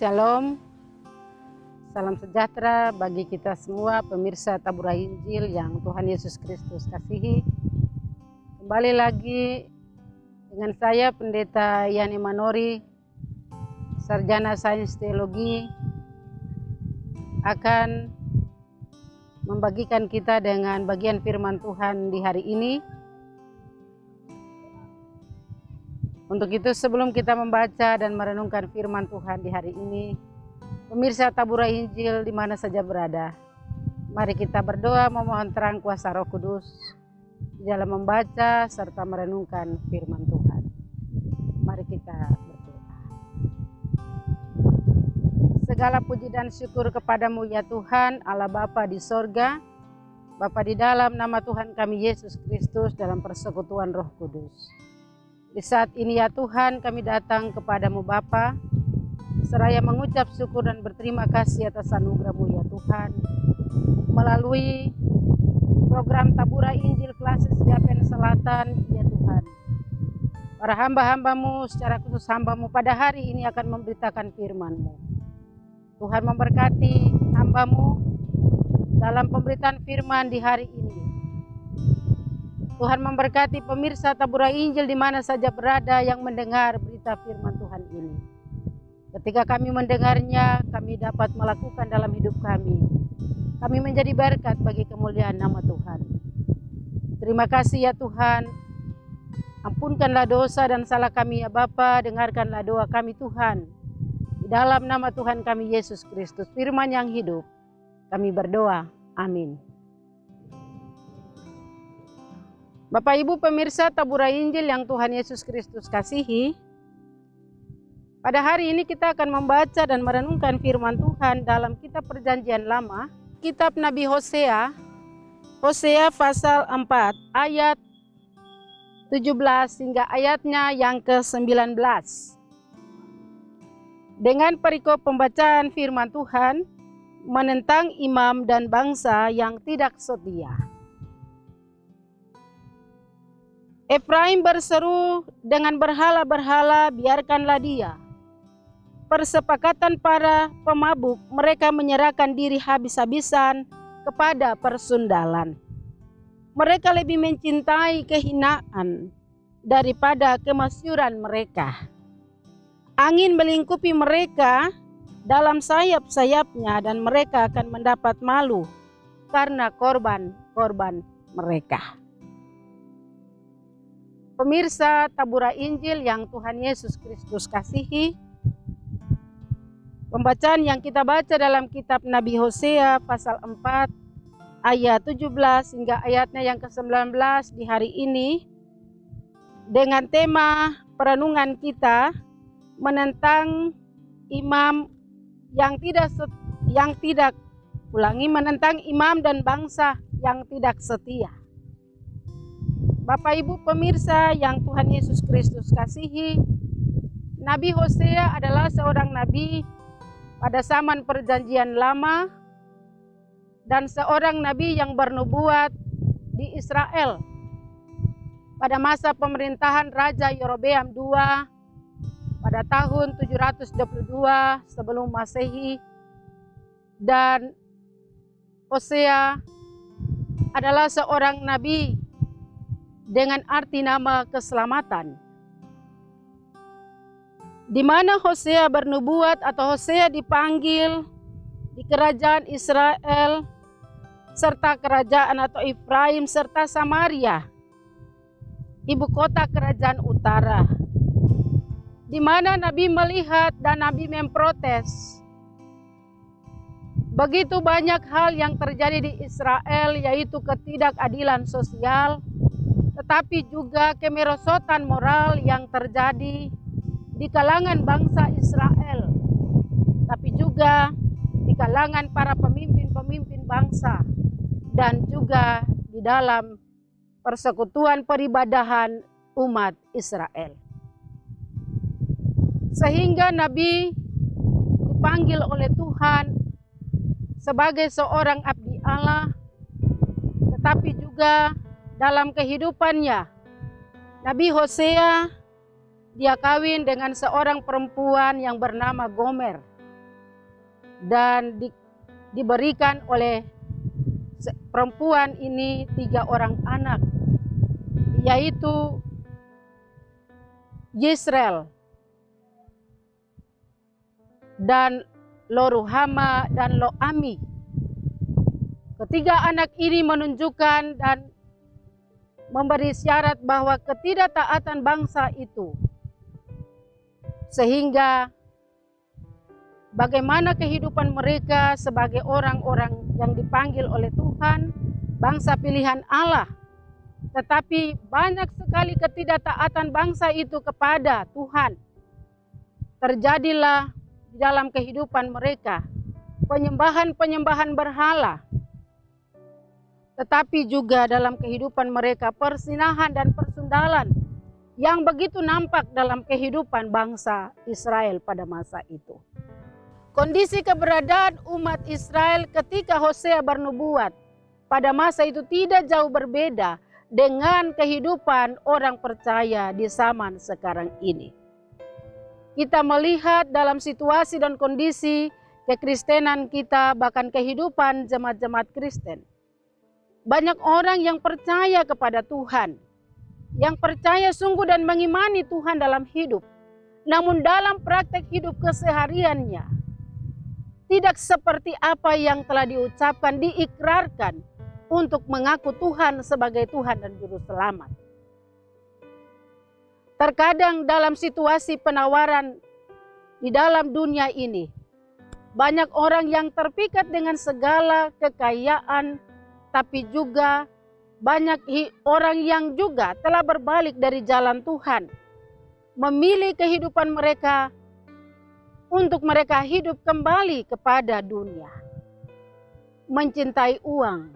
Shalom, salam sejahtera bagi kita semua pemirsa Tabura Injil yang Tuhan Yesus Kristus kasihi. Kembali lagi dengan saya Pendeta Yani Manori, Sarjana Sains Teologi, akan membagikan kita dengan bagian firman Tuhan di hari ini. Untuk itu sebelum kita membaca dan merenungkan firman Tuhan di hari ini, pemirsa Tabura Injil di mana saja berada, mari kita berdoa memohon terang kuasa Roh Kudus di dalam membaca serta merenungkan firman Tuhan. Mari kita berdoa. Segala puji dan syukur kepadamu ya Tuhan, Allah Bapa di sorga, Bapa di dalam nama Tuhan kami Yesus Kristus dalam persekutuan Roh Kudus. Di saat ini ya Tuhan kami datang kepadamu Bapa, seraya mengucap syukur dan berterima kasih atas anugerah-Mu ya Tuhan. Melalui program Tabura Injil Klasis Japen Selatan ya Tuhan, para hamba-hamba-Mu secara khusus hamba-Mu pada hari ini akan memberitakan firman-Mu. Tuhan memberkati hamba-Mu dalam pemberitaan firman di hari ini. Tuhan memberkati pemirsa Tabura Injil di mana saja berada yang mendengar berita firman Tuhan ini. Ketika kami mendengarnya, kami dapat melakukan dalam hidup kami. Kami menjadi berkat bagi kemuliaan nama Tuhan. Terima kasih ya Tuhan. Ampunkanlah dosa dan salah kami ya Bapa. Dengarkanlah doa kami Tuhan. Di dalam nama Tuhan kami Yesus Kristus, firman yang hidup, kami berdoa. Amin. Bapak Ibu pemirsa Tabura Injil yang Tuhan Yesus Kristus kasihi, pada hari ini kita akan membaca dan merenungkan firman Tuhan dalam kitab Perjanjian Lama, kitab Nabi Hosea, Hosea pasal 4 ayat 17 hingga ayatnya yang ke-19. Dengan perikop pembacaan firman Tuhan menentang imam dan bangsa yang tidak setia. Efraim berseru dengan berhala-berhala, biarkanlah dia. Persepakatan para pemabuk, mereka menyerahkan diri habis-habisan kepada persundalan. Mereka lebih mencintai kehinaan daripada kemasyuran mereka. Angin melingkupi mereka dalam sayap-sayapnya dan mereka akan mendapat malu karena korban-korban mereka. Pemirsa Tabura Injil yang Tuhan Yesus Kristus kasihi, pembacaan yang kita baca dalam kitab Nabi Hosea pasal 4 ayat 17 hingga ayatnya yang ke-19 di hari ini dengan tema perenungan kita menentang imam menentang imam dan bangsa yang tidak setia. Bapak Ibu pemirsa yang Tuhan Yesus Kristus kasihi, Nabi Hosea adalah seorang nabi pada zaman Perjanjian Lama dan seorang nabi yang bernubuat di Israel pada masa pemerintahan Raja Yerobeam II pada tahun 722 sebelum Masehi. Dan Hosea adalah seorang nabi dengan arti nama keselamatan. Di mana Hosea bernubuat atau Hosea dipanggil di kerajaan Israel serta kerajaan atau Efraim serta Samaria, ibu kota kerajaan utara. Di mana Nabi melihat dan Nabi memprotes begitu banyak hal yang terjadi di Israel, yaitu ketidakadilan sosial, tetapi juga kemerosotan moral yang terjadi di kalangan bangsa Israel, tapi juga di kalangan para pemimpin-pemimpin bangsa, dan juga di dalam persekutuan peribadahan umat Israel. Sehingga Nabi dipanggil oleh Tuhan sebagai seorang abdi Allah, tetapi juga dalam kehidupannya, Nabi Hosea dia kawin dengan seorang perempuan yang bernama Gomer, dan diberikan oleh perempuan ini 3 orang anak, yaitu Yisrael dan Loruhama dan Loami. Ketiga anak ini menunjukkan dan memberi syarat bahwa ketidaktaatan bangsa itu, sehingga bagaimana kehidupan mereka sebagai orang-orang yang dipanggil oleh Tuhan, bangsa pilihan Allah, tetapi banyak sekali ketidaktaatan bangsa itu kepada Tuhan. Terjadilah di dalam kehidupan mereka penyembahan-penyembahan berhala, tetapi juga dalam kehidupan mereka persinahan dan persundalan yang begitu nampak dalam kehidupan bangsa Israel pada masa itu. Kondisi keberadaan umat Israel ketika Hosea bernubuat pada masa itu tidak jauh berbeda dengan kehidupan orang percaya di zaman sekarang ini. Kita melihat dalam situasi dan kondisi kekristenan kita, bahkan kehidupan jemaat-jemaat Kristen. Banyak orang yang percaya kepada Tuhan, yang percaya sungguh dan mengimani Tuhan dalam hidup. Namun dalam praktek hidup kesehariannya, tidak seperti apa yang telah diucapkan, diikrarkan untuk mengaku Tuhan sebagai Tuhan dan Juru Selamat. Terkadang dalam situasi penawaran di dalam dunia ini, banyak orang yang terpikat dengan segala kekayaan, tapi juga banyak orang yang juga telah berbalik dari jalan Tuhan, memilih kehidupan mereka untuk mereka hidup kembali kepada dunia, mencintai uang,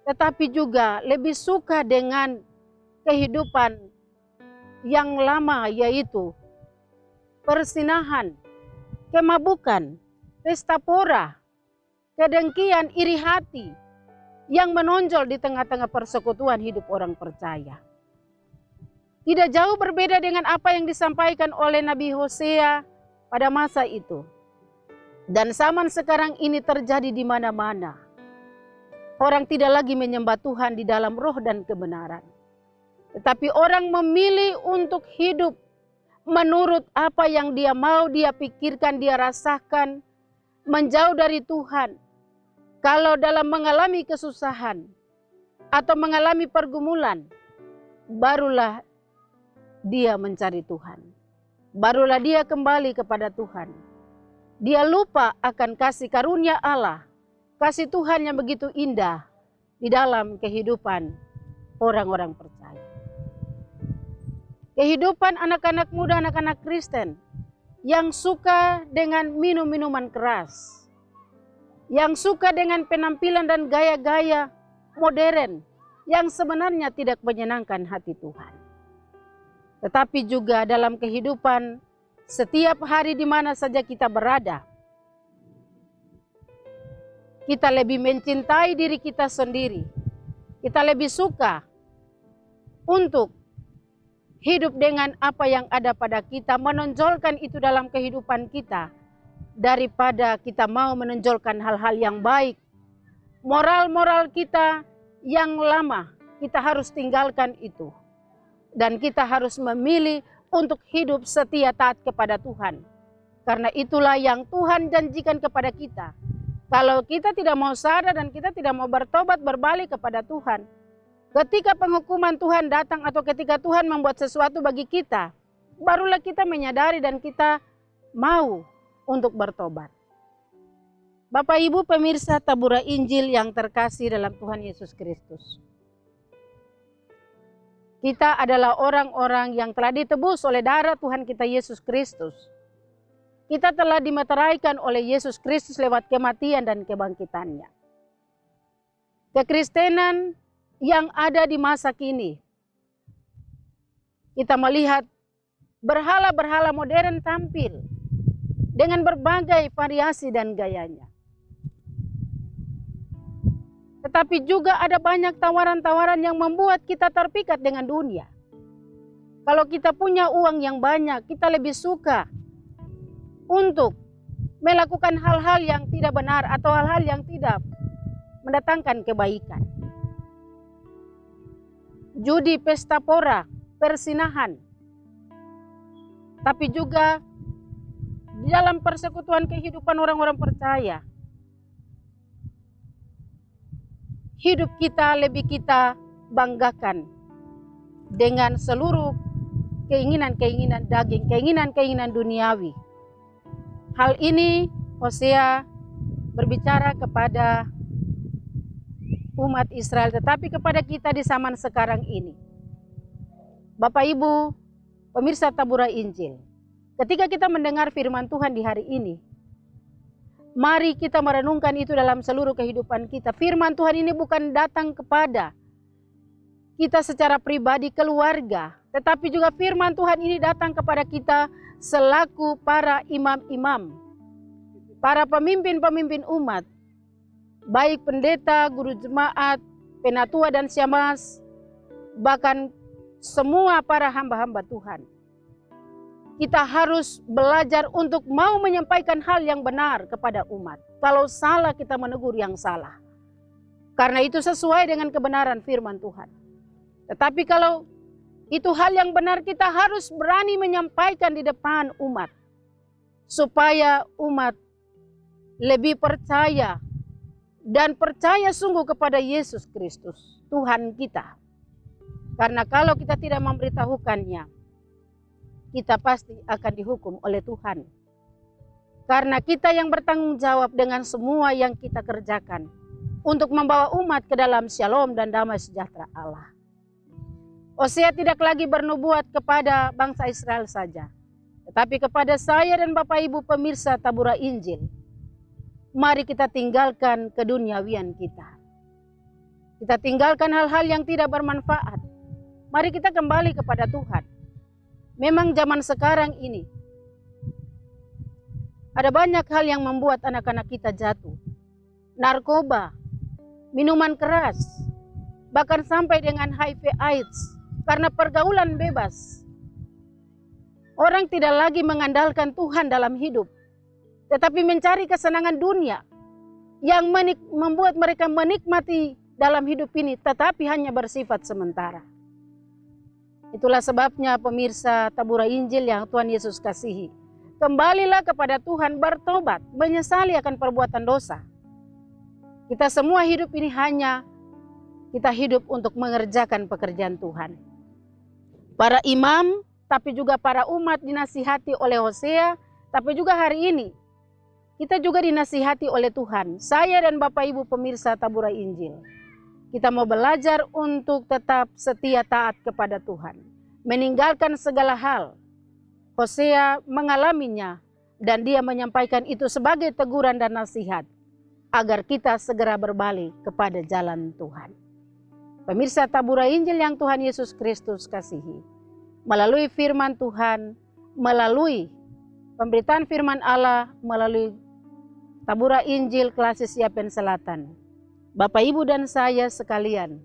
tetapi juga lebih suka dengan kehidupan yang lama, yaitu persinahan, kemabukan, pesta pora, kedengkian, iri hati, yang menonjol di tengah-tengah persekutuan hidup orang percaya. Tidak jauh berbeda dengan apa yang disampaikan oleh Nabi Hosea pada masa itu. Dan zaman sekarang ini terjadi di mana-mana. Orang tidak lagi menyembah Tuhan di dalam roh dan kebenaran, tetapi orang memilih untuk hidup menurut apa yang dia mau, dia pikirkan, dia rasakan, menjauh dari Tuhan. Kalau dalam mengalami kesusahan atau mengalami pergumulan, barulah dia mencari Tuhan. Barulah dia kembali kepada Tuhan. Dia lupa akan kasih karunia Allah, kasih Tuhan yang begitu indah di dalam kehidupan orang-orang percaya. Kehidupan anak-anak muda, anak-anak Kristen yang suka dengan minum-minuman keras, yang suka dengan penampilan dan gaya-gaya modern yang sebenarnya tidak menyenangkan hati Tuhan. Tetapi juga dalam kehidupan setiap hari di mana saja kita berada, kita lebih mencintai diri kita sendiri. Kita lebih suka untuk hidup dengan apa yang ada pada kita, menonjolkan itu dalam kehidupan kita, daripada kita mau menonjolkan hal-hal yang baik. Moral-moral kita yang lama, kita harus tinggalkan itu. Dan kita harus memilih untuk hidup setia taat kepada Tuhan. Karena itulah yang Tuhan janjikan kepada kita. Kalau kita tidak mau sadar dan kita tidak mau bertobat, berbalik kepada Tuhan, ketika penghukuman Tuhan datang atau ketika Tuhan membuat sesuatu bagi kita, barulah kita menyadari dan kita mau untuk bertobat. Bapak Ibu pemirsa tabura Injil yang terkasih dalam Tuhan Yesus Kristus. Kita adalah orang-orang yang telah ditebus oleh darah Tuhan kita Yesus Kristus. Kita telah dimeteraikan oleh Yesus Kristus lewat kematian dan kebangkitannya. Kekristenan yang ada di masa kini, kita melihat berhala-berhala modern tampil dengan berbagai variasi dan gayanya. Tetapi juga ada banyak tawaran-tawaran yang membuat kita terpikat dengan dunia. Kalau kita punya uang yang banyak, kita lebih suka untuk melakukan hal-hal yang tidak benar atau hal-hal yang tidak mendatangkan kebaikan. Judi, pesta pora, persinahan. Tapi juga di dalam persekutuan kehidupan orang-orang percaya, hidup kita lebih kita banggakan dengan seluruh keinginan-keinginan daging, keinginan-keinginan duniawi. Hal ini Hosea berbicara kepada umat Israel, tetapi kepada kita di zaman sekarang ini. Bapak Ibu, pemirsa Tabura Injil, ketika kita mendengar firman Tuhan di hari ini, mari kita merenungkan itu dalam seluruh kehidupan kita. Firman Tuhan ini bukan datang kepada kita secara pribadi, keluarga, tetapi juga firman Tuhan ini datang kepada kita selaku para imam-imam, para pemimpin-pemimpin umat, baik pendeta, guru jemaat, penatua dan syemasi, bahkan semua para hamba-hamba Tuhan. Kita harus belajar untuk mau menyampaikan hal yang benar kepada umat. Kalau salah, kita menegur yang salah. Karena itu sesuai dengan kebenaran firman Tuhan. Tetapi kalau itu hal yang benar, kita harus berani menyampaikan di depan umat. Supaya umat lebih percaya dan percaya sungguh kepada Yesus Kristus, Tuhan kita. Karena kalau kita tidak memberitahukannya, kita pasti akan dihukum oleh Tuhan. Karena kita yang bertanggung jawab dengan semua yang kita kerjakan untuk membawa umat ke dalam shalom dan damai sejahtera Allah. Hosea tidak lagi bernubuat kepada bangsa Israel saja, tetapi kepada saya dan Bapak Ibu pemirsa Tabura Injil. Mari kita tinggalkan keduniawian kita. Kita tinggalkan hal-hal yang tidak bermanfaat. Mari kita kembali kepada Tuhan. Memang zaman sekarang ini ada banyak hal yang membuat anak-anak kita jatuh. Narkoba, minuman keras, bahkan sampai dengan HIV/AIDS karena pergaulan bebas. Orang tidak lagi mengandalkan Tuhan dalam hidup, tetapi mencari kesenangan dunia yang membuat mereka menikmati dalam hidup ini, tetapi hanya bersifat sementara. Itulah sebabnya pemirsa Tabura Injil yang Tuhan Yesus kasihi, kembalilah kepada Tuhan, bertobat, menyesali akan perbuatan dosa. Kita semua hidup ini hanya kita hidup untuk mengerjakan pekerjaan Tuhan. Para imam, tapi juga para umat dinasihati oleh Hosea, tapi juga hari ini kita juga dinasihati oleh Tuhan. Saya dan Bapak Ibu pemirsa Tabura Injil, kita mau belajar untuk tetap setia taat kepada Tuhan. Meninggalkan segala hal. Hosea mengalaminya dan dia menyampaikan itu sebagai teguran dan nasihat. Agar kita segera berbalik kepada jalan Tuhan. Pemirsa Tabura Injil yang Tuhan Yesus Kristus kasihi. Melalui firman Tuhan, melalui pemberitaan firman Allah, melalui Tabura Injil Klasis Yapen Selatan. Bapak, Ibu, dan saya sekalian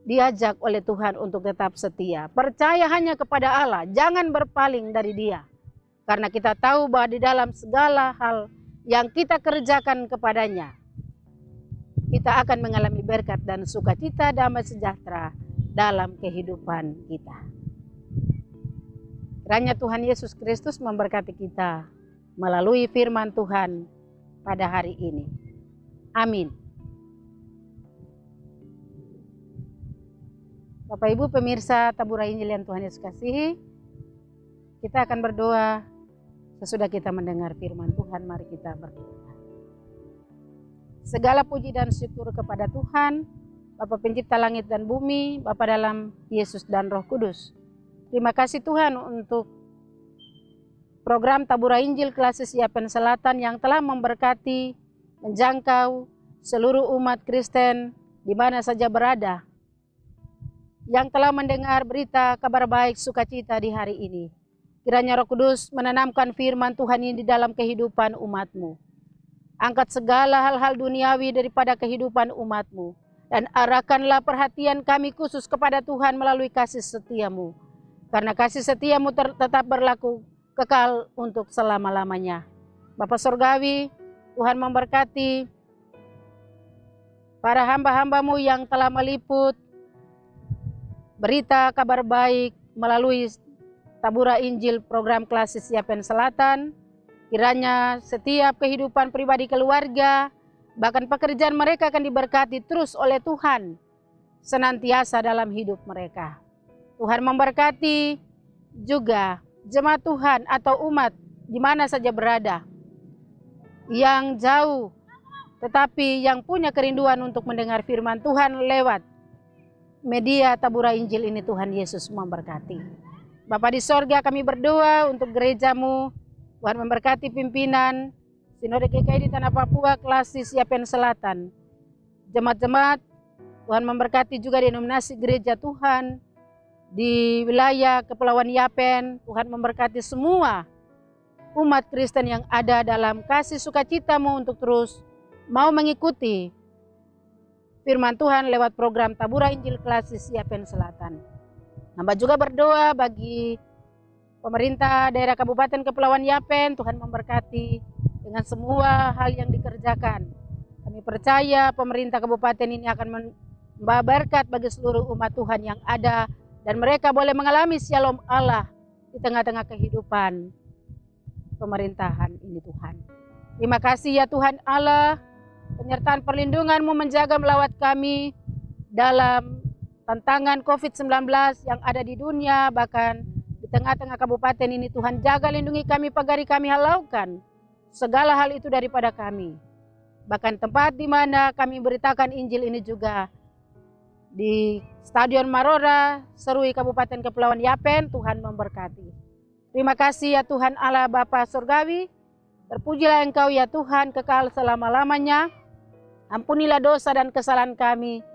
diajak oleh Tuhan untuk tetap setia. Percaya hanya kepada Allah, jangan berpaling dari Dia. Karena kita tahu bahwa di dalam segala hal yang kita kerjakan kepadanya, kita akan mengalami berkat dan sukacita damai sejahtera dalam kehidupan kita. Kiranya Tuhan Yesus Kristus memberkati kita melalui firman Tuhan pada hari ini. Amin. Bapak Ibu pemirsa Tabura Injil yang Tuhan Yesus kasihi, kita akan berdoa sesudah kita mendengar firman Tuhan. Mari kita berdoa. Segala puji dan syukur kepada Tuhan Bapa pencipta langit dan bumi, Bapa dalam Yesus dan Roh Kudus. Terima kasih Tuhan untuk program Tabura Injil Klasis Yapen Selatan yang telah memberkati, menjangkau seluruh umat Kristen di mana saja berada, yang telah mendengar berita kabar baik sukacita di hari ini. Kiranya Roh Kudus menanamkan firman Tuhan ini di dalam kehidupan umat-Mu. Angkat segala hal-hal duniawi daripada kehidupan umat-Mu. Dan arahkanlah perhatian kami khusus kepada Tuhan melalui kasih setia-Mu. Karena kasih setia-Mu tetap berlaku kekal untuk selama-lamanya. Bapa Sorgawi, Tuhan memberkati para hamba-hamba-Mu yang telah meliput berita kabar baik melalui Tabura Injil program Klasis Yapen Selatan. Kiranya setiap kehidupan pribadi keluarga, bahkan pekerjaan mereka akan diberkati terus oleh Tuhan senantiasa dalam hidup mereka. Tuhan memberkati juga jemaat Tuhan atau umat di mana saja berada, yang jauh tetapi yang punya kerinduan untuk mendengar firman Tuhan lewat media Tabura Injil ini. Tuhan Yesus memberkati. Bapa di sorga, kami berdoa untuk gereja-Mu. Tuhan memberkati pimpinan Sinode GKI di Tanah Papua Klasis Yapen Selatan. Jemaat-jemaat, Tuhan memberkati juga denominasi gereja Tuhan di wilayah Kepulauan Yapen. Tuhan memberkati semua umat Kristen yang ada dalam kasih sukacita-Mu untuk terus mau mengikuti firman Tuhan lewat program Tabura Injil Klasis Yapen Selatan. Hamba juga berdoa bagi pemerintah daerah Kabupaten Kepulauan Yapen. Tuhan memberkati dengan semua hal yang dikerjakan. Kami percaya pemerintah kabupaten ini akan membawa berkat bagi seluruh umat Tuhan yang ada, dan mereka boleh mengalami shalom Allah di tengah-tengah kehidupan pemerintahan ini Tuhan. Terima kasih ya Tuhan Allah, penyertaan perlindungan-Mu menjaga melawat kami dalam tantangan COVID-19 yang ada di dunia, bahkan di tengah-tengah kabupaten ini. Tuhan jaga lindungi kami, pagari kami halaukan segala hal itu daripada kami. Bahkan tempat di mana kami beritakan Injil ini juga di Stadion Marora, Serui, Kabupaten Kepulauan Yapen. Tuhan memberkati. Terima kasih ya Tuhan Allah Bapa Surgawi. Terpujilah Engkau ya Tuhan kekal selama-lamanya. Ampunilah dosa dan kesalahan kami.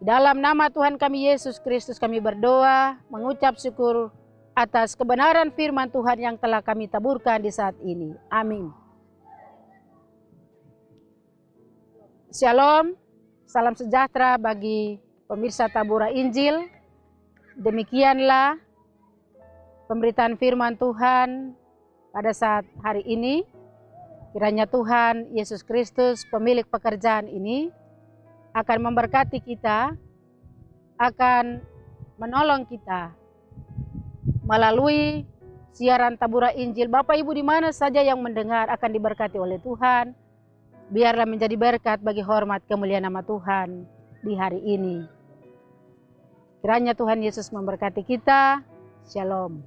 Dalam nama Tuhan kami Yesus Kristus kami berdoa, mengucap syukur atas kebenaran firman Tuhan yang telah kami taburkan di saat ini. Amin. Shalom, salam sejahtera bagi pemirsa Tabura Injil. Demikianlah pemberitaan firman Tuhan pada saat hari ini. Kiranya Tuhan Yesus Kristus, pemilik pekerjaan ini, akan memberkati kita, akan menolong kita melalui siaran Tabura Injil. Bapak Ibu di mana saja yang mendengar akan diberkati oleh Tuhan. Biarlah menjadi berkat bagi hormat kemuliaan nama Tuhan di hari ini. Kiranya Tuhan Yesus memberkati kita. Shalom.